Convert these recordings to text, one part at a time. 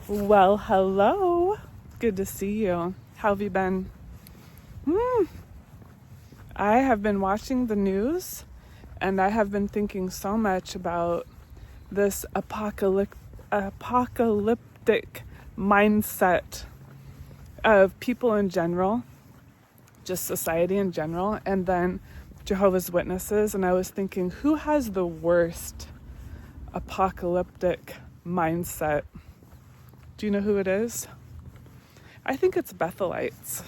Well, hello. Good to see you. How have you been? I have been watching the news and I have been thinking so much about this apocalyptic mindset of people in general, just society in general, and then Jehovah's Witnesses. And I was thinking, who has the worst apocalyptic mindset? Do you know who it is? I think it's Bethelites.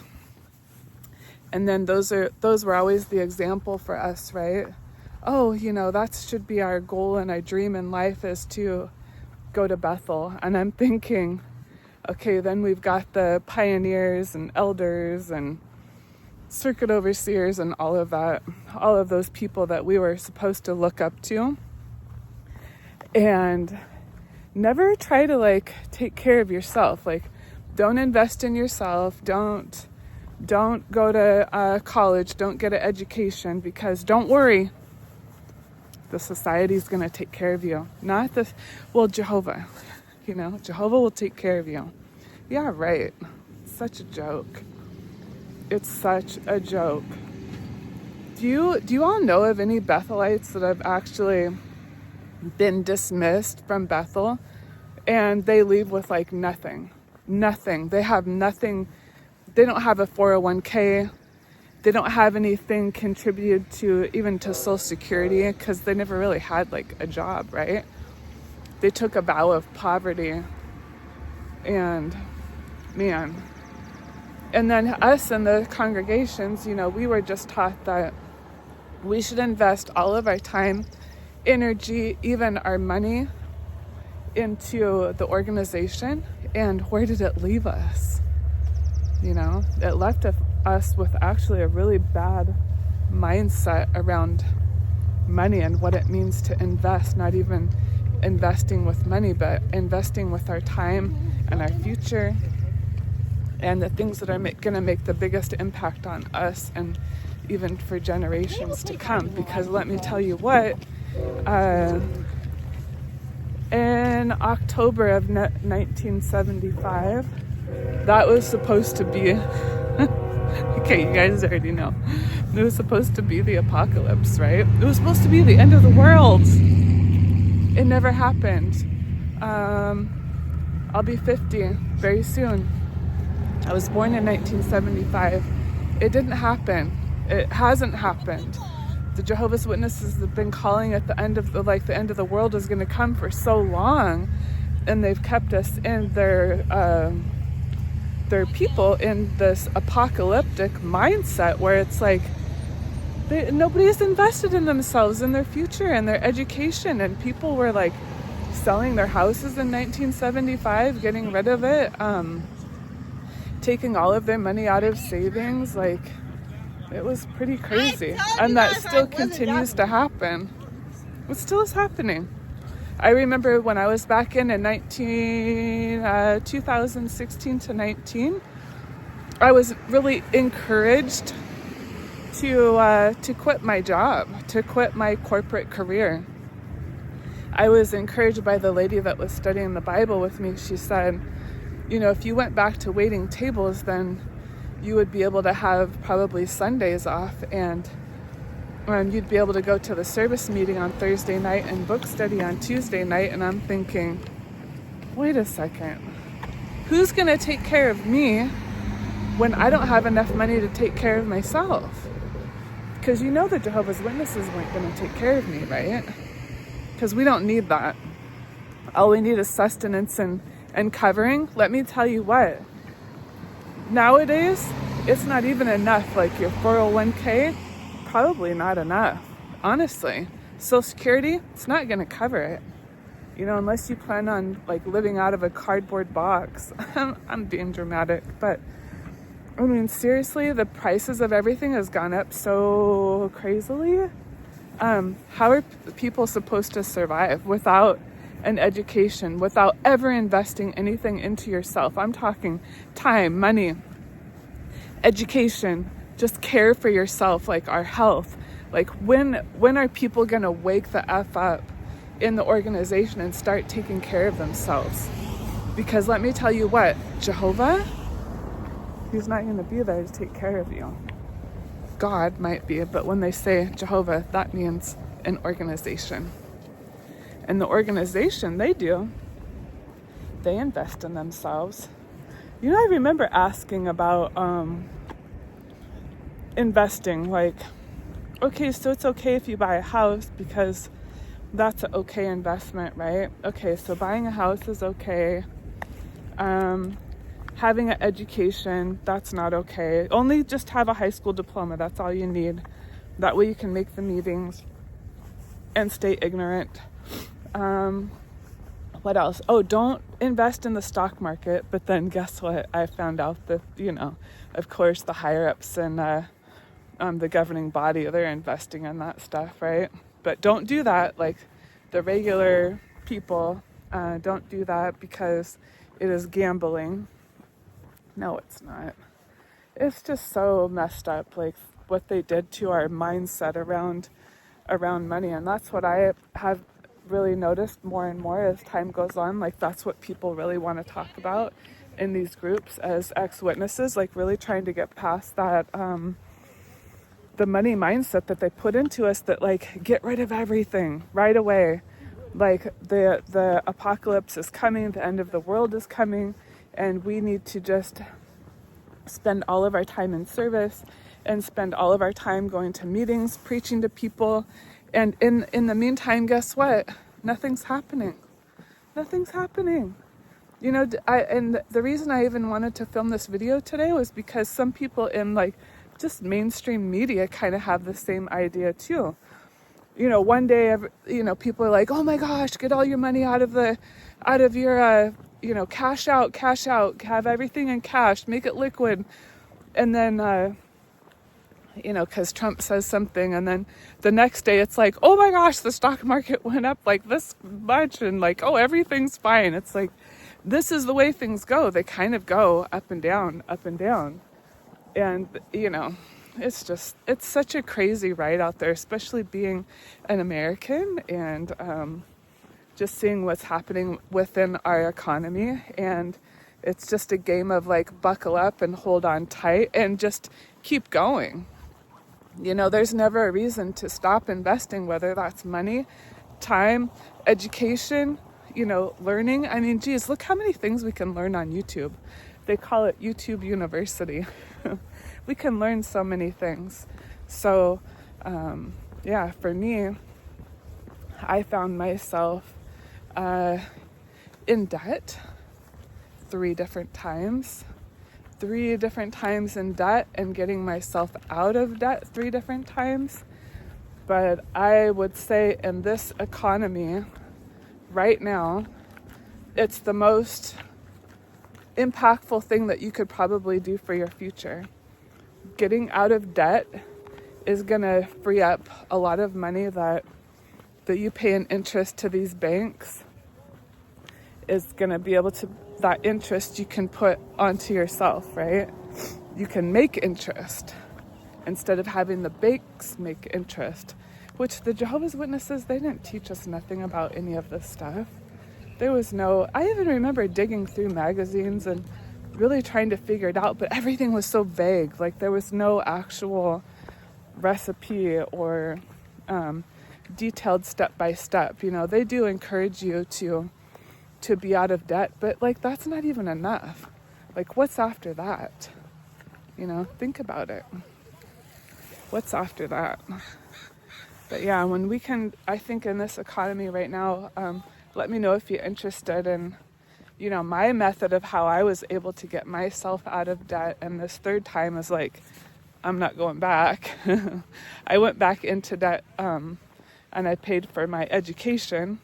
And then those were always the example for us, right? Oh, that should be our goal and our dream in life is to go to Bethel. And I'm thinking, okay, then we've got the pioneers and elders and circuit overseers and all of that, all of those people that we were supposed to look up to. And never try to take care of yourself. Don't invest in yourself. Don't go to college. Don't get an education, because don't worry, the society's going to take care of you. Not the, Jehovah. Jehovah will take care of you. Yeah, right. Such a joke. It's such a joke. Do you all know of any Bethelites that have actually been dismissed from Bethel and they leave with nothing? They have nothing. They don't have a 401k. They don't have anything contributed to even to Social Security, because they never really had a job, right? They took a vow of poverty. And man, and then us in the congregations, we were just taught that we should invest all of our time, energy, even our money into the organization. And where did it leave us? It left us with actually a really bad mindset around money and what it means to invest, not even investing with money, but investing with our time and our future and the things that are going to make the biggest impact on us and even for generations to come. Because let me tell you what, in October of 1975, that was supposed to be, okay, you guys already know, it was supposed to be the apocalypse, right? It was supposed to be the end of the world. It never happened. I'll be 50 very soon. I was born in 1975. It didn't happen. It hasn't happened. The Jehovah's Witnesses have been calling it the end of the end of the world is going to come for so long, and they've kept us in their people in this apocalyptic mindset where it's nobody's invested in themselves, in their future, and their education, and people were selling their houses in 1975, getting rid of it, taking all of their money out of savings. It was pretty crazy, and that still continues to happen. It still is happening. I remember when I was back in 2016 to 19, I was really encouraged to quit my job, to quit my corporate career. I was encouraged by the lady that was studying the Bible with me. She said, if you went back to waiting tables, then you would be able to have probably Sundays off, and you'd be able to go to the service meeting on Thursday night and book study on Tuesday night. And I'm thinking, wait a second, who's going to take care of me when I don't have enough money to take care of myself? Because the Jehovah's Witnesses weren't going to take care of me, right? Because we don't need that. All we need is sustenance and covering. Let me tell you what, nowadays, it's not even enough. Your 401k, probably not enough, honestly. Social Security, it's not going to cover it, unless you plan on living out of a cardboard box. I'm being dramatic, but I mean, seriously, the prices of everything has gone up so crazily. How are people supposed to survive without an education, without ever investing anything into yourself? I'm talking time, money, education, just care for yourself, our health. When are people going to wake the F up in the organization and start taking care of themselves? Because let me tell you what, Jehovah, he's not going to be there to take care of you. God might be, but when they say Jehovah, that means an organization. And the organization, they invest in themselves. You know, I remember asking about investing, like, okay, so it's okay if you buy a house because that's an okay investment, right? Okay, so buying a house is okay. Having an education, that's not okay. Only just have a high school diploma, that's all you need. That way you can make the meetings and stay ignorant. What else? Oh, don't invest in the stock market. But then guess what? I found out that, you know, of course, the higher-ups and the governing body, they're investing in that stuff, right? But don't do that. Like the regular people, don't do that because it is gambling. No, it's not. It's just so messed up, like what they did to our mindset around money. And that's what I have really noticed more and more as time goes on. Like that's what people really want to talk about in these groups as ex-witnesses, like really trying to get past that the money mindset that they put into us, that like get rid of everything right away. Like the apocalypse is coming, the end of the world is coming, and we need to just spend all of our time in service and spend all of our time going to meetings, preaching to people. And in the meantime, guess what? Nothing's happening. Nothing's happening. You know, and the reason I even wanted to film this video today was because some people in like just mainstream media kind of have the same idea too. You know, one day, you know, people are like, oh my gosh, get all your money out of your, you know, cash out, have everything in cash, make it liquid. And then, you know, because Trump says something, and then the next day it's like, oh my gosh, the stock market went up like this much, and like, oh, everything's fine. It's like, this is the way things go. They kind of go up and down, up and down. And, you know, it's such a crazy ride out there, especially being an American and just seeing what's happening within our economy. And it's just a game of like, buckle up and hold on tight and just keep going. You know, there's never a reason to stop investing, whether that's money, time, education, you know, learning. I mean, geez, look how many things we can learn on YouTube. They call it YouTube University. We can learn so many things. So, yeah, for me, I found myself in debt 3 different times. 3 different times in debt and getting myself out of debt 3 different times. But I would say in this economy right now, it's the most impactful thing that you could probably do for your future. Getting out of debt is going to free up a lot of money that you pay in interest to these banks. Is going to be able to, that interest you can put onto yourself, right? You can make interest instead of having the banks make interest, which the Jehovah's Witnesses, they didn't teach us nothing about any of this stuff. There was I even remember digging through magazines and really trying to figure it out, but everything was so vague. Like there was no actual recipe or detailed step by step. You know, they do encourage you to be out of debt, but like that's not even enough. Like what's after that? You know, think about it. What's after that? But yeah, when we can, I think in this economy right now, let me know if you're interested in, you know, my method of how I was able to get myself out of debt. And this 3rd time is like, I'm not going back. I went back into debt and I paid for my education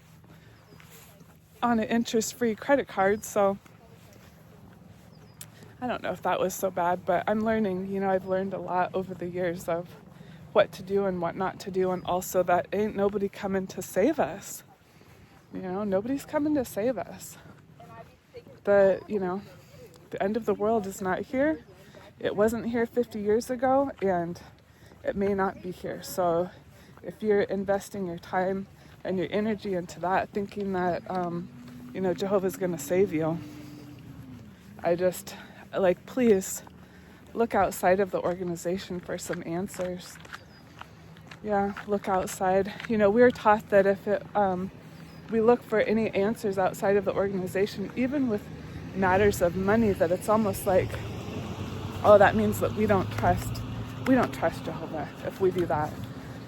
on an interest-free credit card. So I don't know if that was so bad, but I'm learning. You know, I've learned a lot over the years of what to do and what not to do, and also that ain't nobody coming to save us. You know, nobody's coming to save us. You know, the end of the world is not here. It wasn't here 50 years ago, and it may not be here. So if you're investing your time and your energy into that, thinking that, you know, Jehovah's going to save you, I just, like, please look outside of the organization for some answers. Yeah, look outside. You know, we're taught that if we look for any answers outside of the organization, even with matters of money, that it's almost like, oh, that means that we don't trust Jehovah if we do that.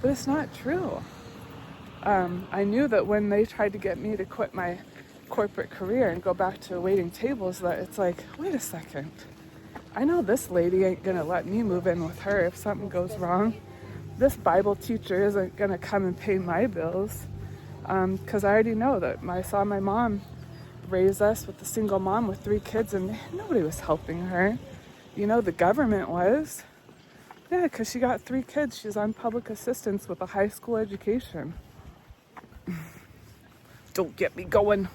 But it's not true. I knew that when they tried to get me to quit my corporate career and go back to waiting tables, that it's like, wait a second. I know this lady ain't gonna let me move in with her if something goes wrong. This Bible teacher isn't gonna come and pay my bills. Because I already know that I saw my mom raise us with a single mom with 3 kids, and nobody was helping her. You know, the government was. Yeah, because she got 3 kids. She's on public assistance with a high school education. Don't get me going.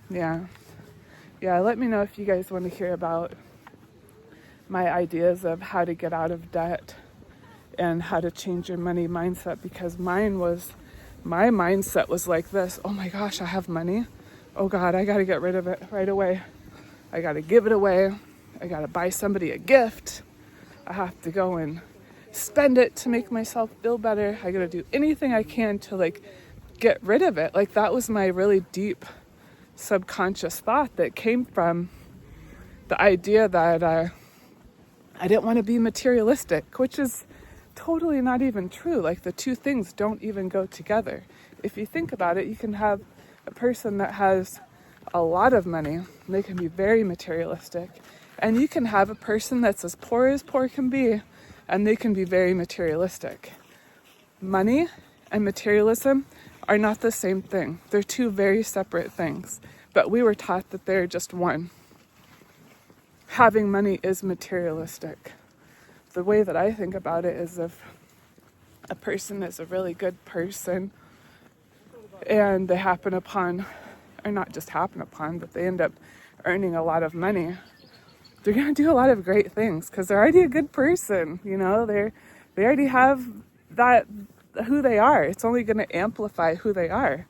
Yeah, let me know if you guys want to hear about my ideas of how to get out of debt and how to change your money mindset, because my mindset was like this: oh my gosh, I have money. Oh God, I got to get rid of it right away. I got to give it away. I got to buy somebody a gift. I have to go and spend it to make myself feel better. I got to do anything I can to like get rid of it. Like, that was my really deep subconscious thought that came from the idea that I didn't want to be materialistic, which is totally not even true. Like, the two things don't even go together. If you think about it, you can have a person that has a lot of money, and they can be very materialistic, and you can have a person that's as poor can be, and they can be very materialistic. Money and materialism are not the same thing. They're two very separate things, but we were taught that they're just one. Having money is materialistic. The way that I think about it is, if a person is a really good person and they happen upon, or not just happen upon, but they end up earning a lot of money, they're going to do a lot of great things because they're already a good person. You know, they already have that, who they are. It's only going to amplify who they are.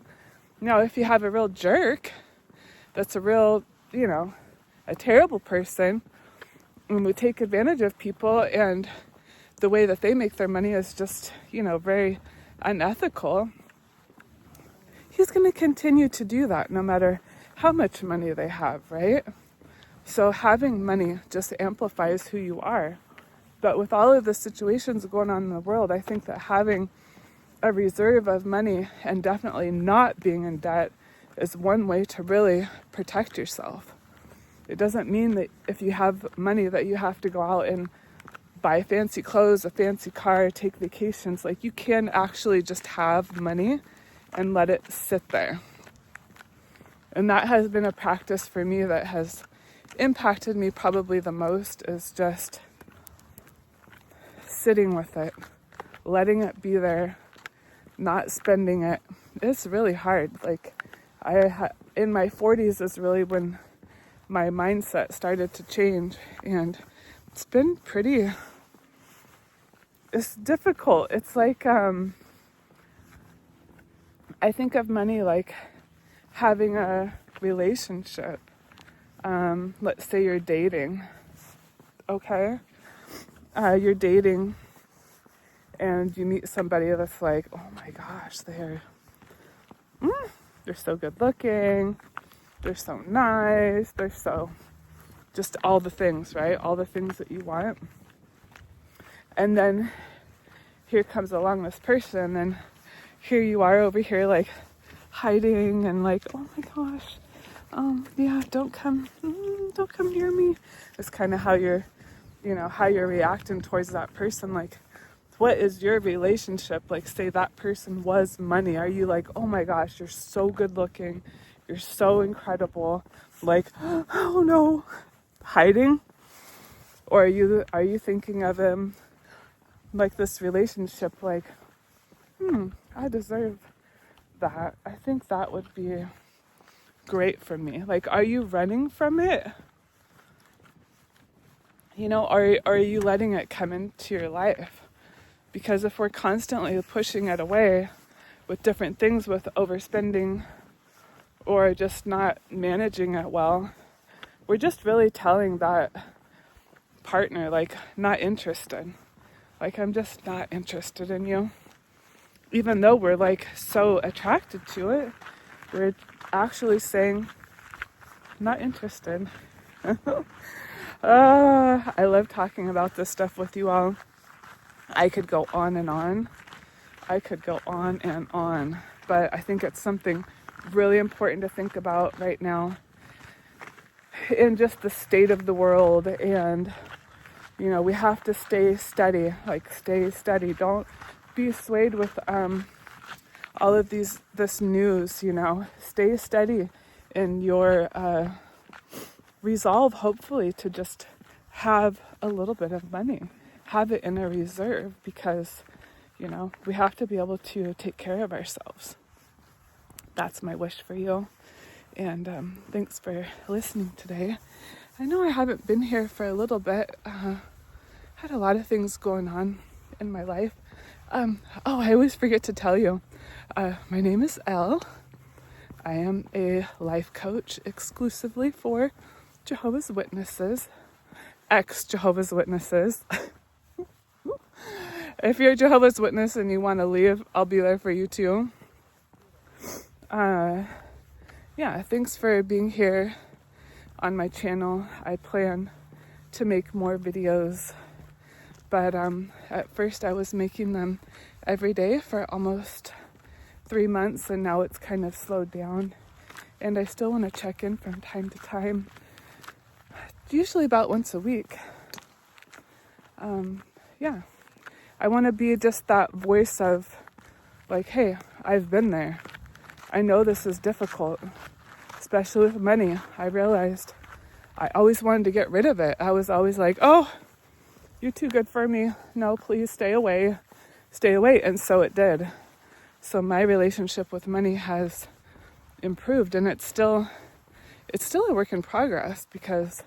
Now, if you have a real jerk, that's a real, you know, a terrible person, and we take advantage of people, and the way that they make their money is just, you know, very unethical, he's going to continue to do that no matter how much money they have, right? So having money just amplifies who you are. But with all of the situations going on in the world, I think that having a reserve of money and definitely not being in debt is one way to really protect yourself. It doesn't mean that if you have money that you have to go out and buy fancy clothes, a fancy car, take vacations. Like, you can actually just have money and let it sit there. And that has been a practice for me that has impacted me probably the most, is just sitting with it, letting it be there, not spending it. It's really hard. Like, in my 40s is really when my mindset started to change, and it's been it's difficult. It's like, I think of money like having a relationship. Let's say you're dating, okay? You're dating and you meet somebody that's like, oh my gosh, they're so good looking, they're so nice, they're so, just all the things, right? All the things that you want. And then here comes along this person, and here you are over here like hiding and like, oh my gosh, yeah, don't come near me. It's kind of how you're reacting towards that person. Like, what is your relationship? Like, say that person was money. Are you like, oh my gosh, you're so good looking, you're so incredible, like, oh no, hiding? Or are you thinking of him like this relationship, like, I deserve that. I think that would be great for me. Like, are you running from it? You know, are you letting it come into your life? Because if we're constantly pushing it away with different things, with overspending or just not managing it well, we're just really telling that partner, like, not interested. Like, I'm just not interested in you. Even though we're like so attracted to it, we're actually saying, not interested. I love talking about this stuff with you all. I could go on and on. I could go on and on. But I think it's something really important to think about right now in just the state of the world. And, you know, we have to stay steady. Like, stay steady. Don't be swayed with all of this news, you know. Stay steady in your resolve, hopefully, to just have a little bit of money, have it in a reserve, because, you know, we have to be able to take care of ourselves. That's my wish for you. And thanks for listening today. I know I haven't been here for a little bit. Had a lot of things going on in my life. I always forget to tell you, my name is Elle. I am a life coach exclusively for Jehovah's Witnesses, ex-Jehovah's Witnesses. If you're a Jehovah's Witness and you want to leave, I'll be there for you too. Thanks for being here on my channel. I plan to make more videos, but at first I was making them every day for almost 3 months, and now it's kind of slowed down, and I still want to check in from time to time, usually about once a week. I want to be just that voice of, like, hey, I've been there. I know this is difficult, especially with money. I realized I always wanted to get rid of it. I was always like, oh, you're too good for me. No, please stay away. Stay away. And so it did. So my relationship with money has improved, and it's still a work in progress, because,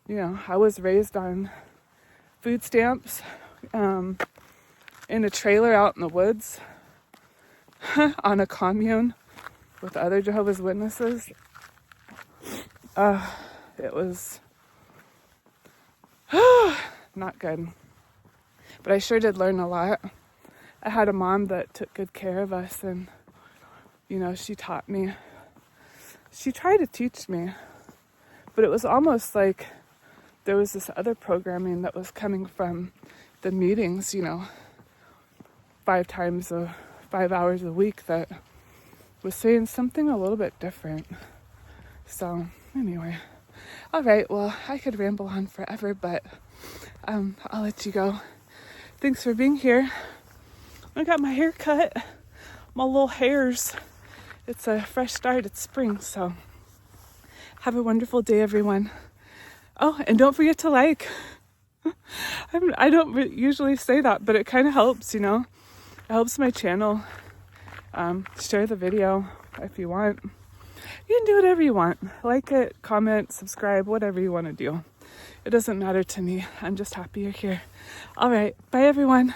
you know, I was raised on food stamps, in a trailer out in the woods, on a commune with other Jehovah's Witnesses. It was not good. But I sure did learn a lot. I had a mom that took good care of us, and, you know, she taught me. She tried to teach me, but it was almost like there was this other programming that was coming from the meetings, you know, 5 hours a week, that was saying something a little bit different. So anyway, all right, well, I could ramble on forever, but I'll let you go. Thanks for being here. I got my hair cut, my little hairs. It's a fresh start. It's spring, so have a wonderful day, everyone. Oh, and don't forget to like. I don't usually say that, but it kind of helps, you know. It helps my channel. Share the video if you want. You can do whatever you want. Like it, comment, subscribe, whatever you want to do. It doesn't matter to me. I'm just happy you're here. All right. Bye, everyone.